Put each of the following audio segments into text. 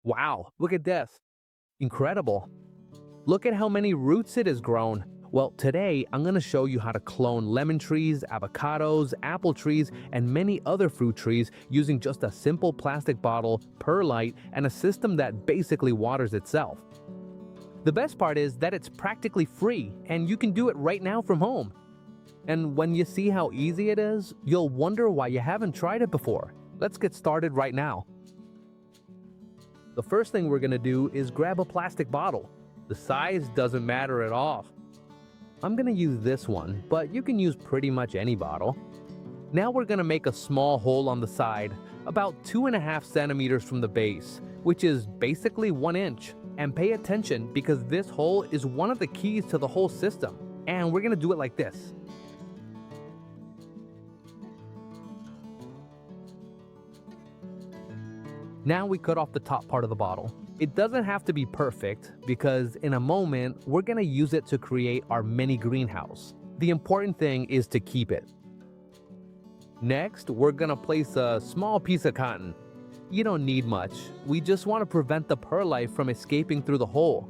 Wow, look at this. Incredible. Look at how many roots it has grown. Well, today I'm going to show you how to clone lemon trees, avocados, apple trees, and many other fruit trees using just a simple plastic bottle, perlite, and a system that basically waters itself. The best part is that it's practically free, and you can do it right now from home. And when you see how easy it is, you'll wonder why you haven't tried it before. Let's get started right now. The first thing we're going to do is grab a plastic bottle. The size doesn't matter at all. I'm going to use this one, but you can use pretty much any bottle. Now we're going to make a small hole on the side, about 2.5 centimeters from the base, which is basically 1 inch. And pay attention because this hole is one of the keys to the whole system. And we're going to do it like this. Now we cut off the top part of the bottle. It doesn't have to be perfect because in a moment, we're gonna use it to create our mini greenhouse. The important thing is to keep it. Next, we're gonna place a small piece of cotton. You don't need much. We just want to prevent the perlite from escaping through the hole.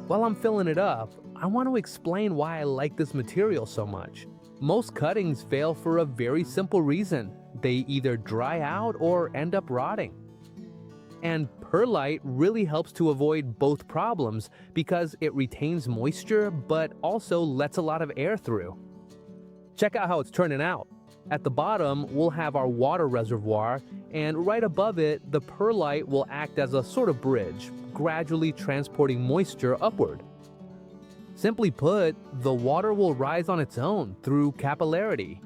While I'm filling it up, I want to explain why I like this material so much. Most cuttings fail for a very simple reason. They either dry out or end up rotting. And perlite really helps to avoid both problems because it retains moisture but also lets a lot of air through. Check out how it's turning out. At the bottom, we'll have our water reservoir, and right above it, the perlite will act as a sort of bridge, gradually transporting moisture upward. Simply put, the water will rise on its own through capillarity.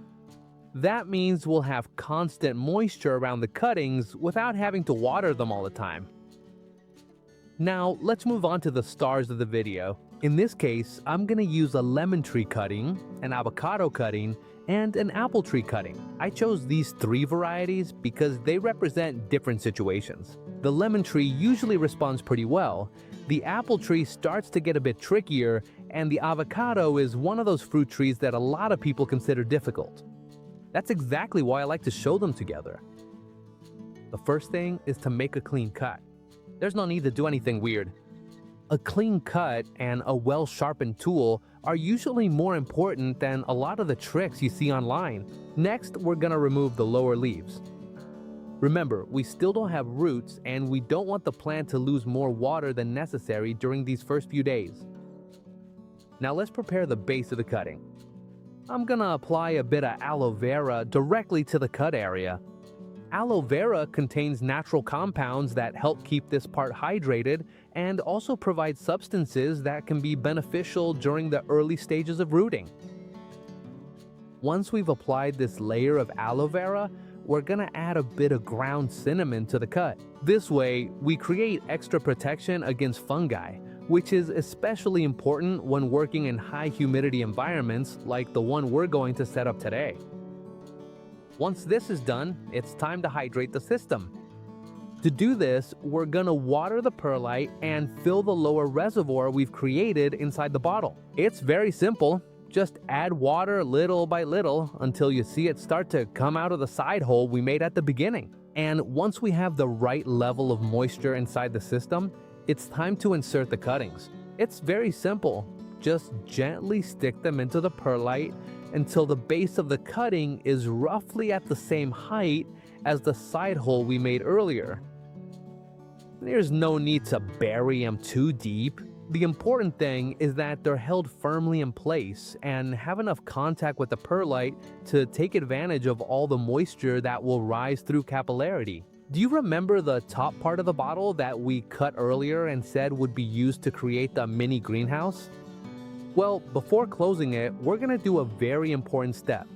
That means we'll have constant moisture around the cuttings without having to water them all the time. Now, let's move on to the stars of the video. In this case, I'm going to use a lemon tree cutting, an avocado cutting, and an apple tree cutting. I chose these 3 varieties because they represent different situations. The lemon tree usually responds pretty well, the apple tree starts to get a bit trickier, and the avocado is one of those fruit trees that a lot of people consider difficult. That's exactly why I like to show them together. The first thing is to make a clean cut. There's no need to do anything weird. A clean cut and a well-sharpened tool are usually more important than a lot of the tricks you see online. Next, we're gonna remove the lower leaves. Remember, we still don't have roots and we don't want the plant to lose more water than necessary during these first few days. Now let's prepare the base of the cutting. I'm gonna apply a bit of aloe vera directly to the cut area. Aloe vera contains natural compounds that help keep this part hydrated and also provide substances that can be beneficial during the early stages of rooting. Once we've applied this layer of aloe vera, we're gonna add a bit of ground cinnamon to the cut. This way, we create extra protection against fungi, which is especially important when working in high humidity environments like the one we're going to set up today. Once this is done, it's time to hydrate the system. To do this, we're gonna water the perlite and fill the lower reservoir we've created inside the bottle. It's very simple. Just add water little by little until you see it start to come out of the side hole we made at the beginning. And once we have the right level of moisture inside the system, it's time to insert the cuttings. It's very simple. Just gently stick them into the perlite until the base of the cutting is roughly at the same height as the side hole we made earlier. There's no need to bury them too deep. The important thing is that they're held firmly in place and have enough contact with the perlite to take advantage of all the moisture that will rise through capillarity. Do you remember the top part of the bottle that we cut earlier and said would be used to create the mini greenhouse? Well, before closing it, we're gonna do a very important step.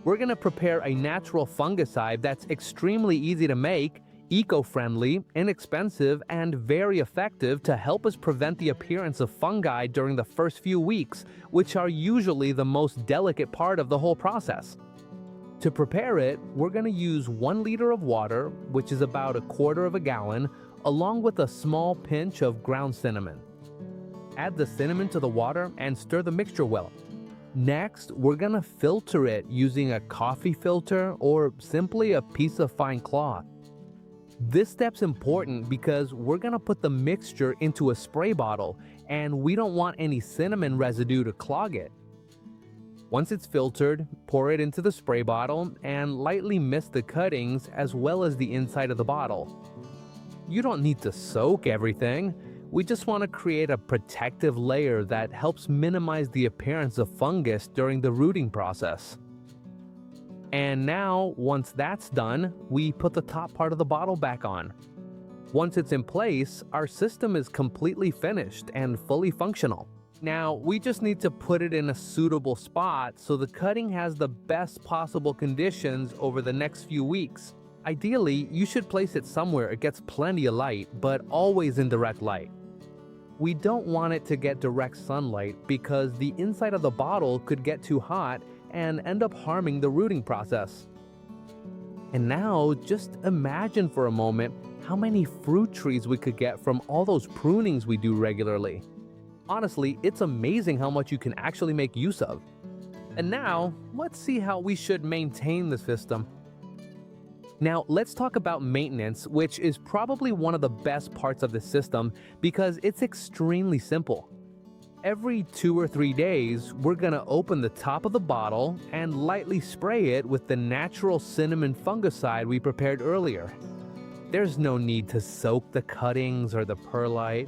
We're gonna prepare a natural fungicide that's extremely easy to make, eco-friendly, inexpensive, and very effective to help us prevent the appearance of fungi during the first few weeks, which are usually the most delicate part of the whole process. To prepare it, we're going to use 1 liter of water, which is about 1/4 gallon, along with a small pinch of ground cinnamon. Add the cinnamon to the water and stir the mixture well. Next, we're going to filter it using a coffee filter or simply a piece of fine cloth. This step's important because we're gonna put the mixture into a spray bottle and we don't want any cinnamon residue to clog it. Once it's filtered, pour it into the spray bottle and lightly mist the cuttings as well as the inside of the bottle. You don't need to soak everything. We just want to create a protective layer that helps minimize the appearance of fungus during the rooting process. And now, once that's done, we put the top part of the bottle back on. Once it's in place, our system is completely finished and fully functional. Now, we just need to put it in a suitable spot so the cutting has the best possible conditions over the next few weeks. Ideally, you should place it somewhere it gets plenty of light, but always in direct light. We don't want it to get direct sunlight because the inside of the bottle could get too hot and end up harming the rooting process. And now, just imagine for a moment how many fruit trees we could get from all those prunings we do regularly. Honestly, it's amazing how much you can actually make use of. And now, let's see how we should maintain the system. Now, let's talk about maintenance, which is probably one of the best parts of the system because it's extremely simple. Every 2 or 3 days, we're gonna open the top of the bottle and lightly spray it with the natural cinnamon fungicide we prepared earlier. There's no need to soak the cuttings or the perlite.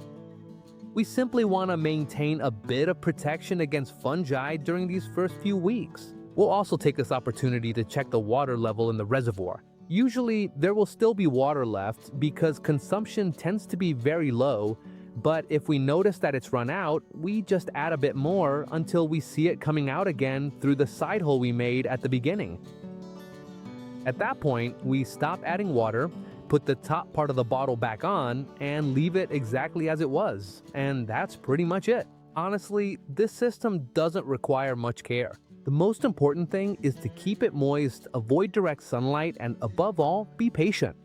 We simply want to maintain a bit of protection against fungi during these first few weeks. We'll also take this opportunity to check the water level in the reservoir. Usually, there will still be water left because consumption tends to be very low, but if we notice that it's run out, we just add a bit more until we see it coming out again through the side hole we made at the beginning. At that point, we stop adding water, put the top part of the bottle back on, and leave it exactly as it was. And that's pretty much it. Honestly, this system doesn't require much care. The most important thing is to keep it moist, avoid direct sunlight, and above all, be patient.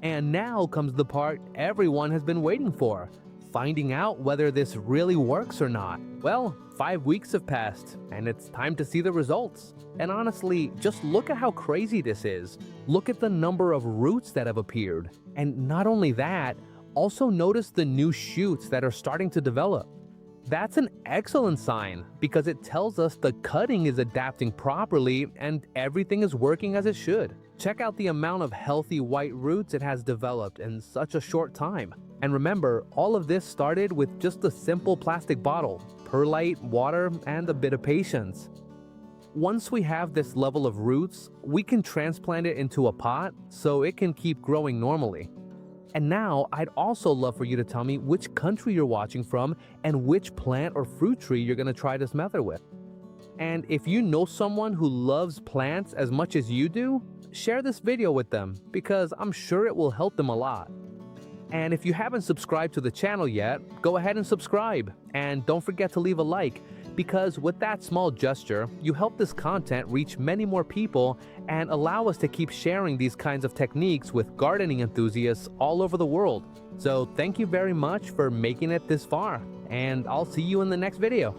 And now comes the part everyone has been waiting for, finding out whether this really works or not. Well, 5 weeks have passed, and it's time to see the results. And honestly, just look at how crazy this is. Look at the number of roots that have appeared. And not only that, also notice the new shoots that are starting to develop. That's an excellent sign because it tells us the cutting is adapting properly and everything is working as it should. Check out the amount of healthy white roots it has developed in such a short time. And remember, all of this started with just a simple plastic bottle, perlite, water, and a bit of patience. Once we have this level of roots, we can transplant it into a pot so it can keep growing normally. And now, I'd also love for you to tell me which country you're watching from and which plant or fruit tree you're going to try this method with. And if you know someone who loves plants as much as you do, share this video with them because I'm sure it will help them a lot. And if you haven't subscribed to the channel yet, go ahead and subscribe. And don't forget to leave a like because with that small gesture, you help this content reach many more people and allow us to keep sharing these kinds of techniques with gardening enthusiasts all over the world. So thank you very much for making it this far, and I'll see you in the next video.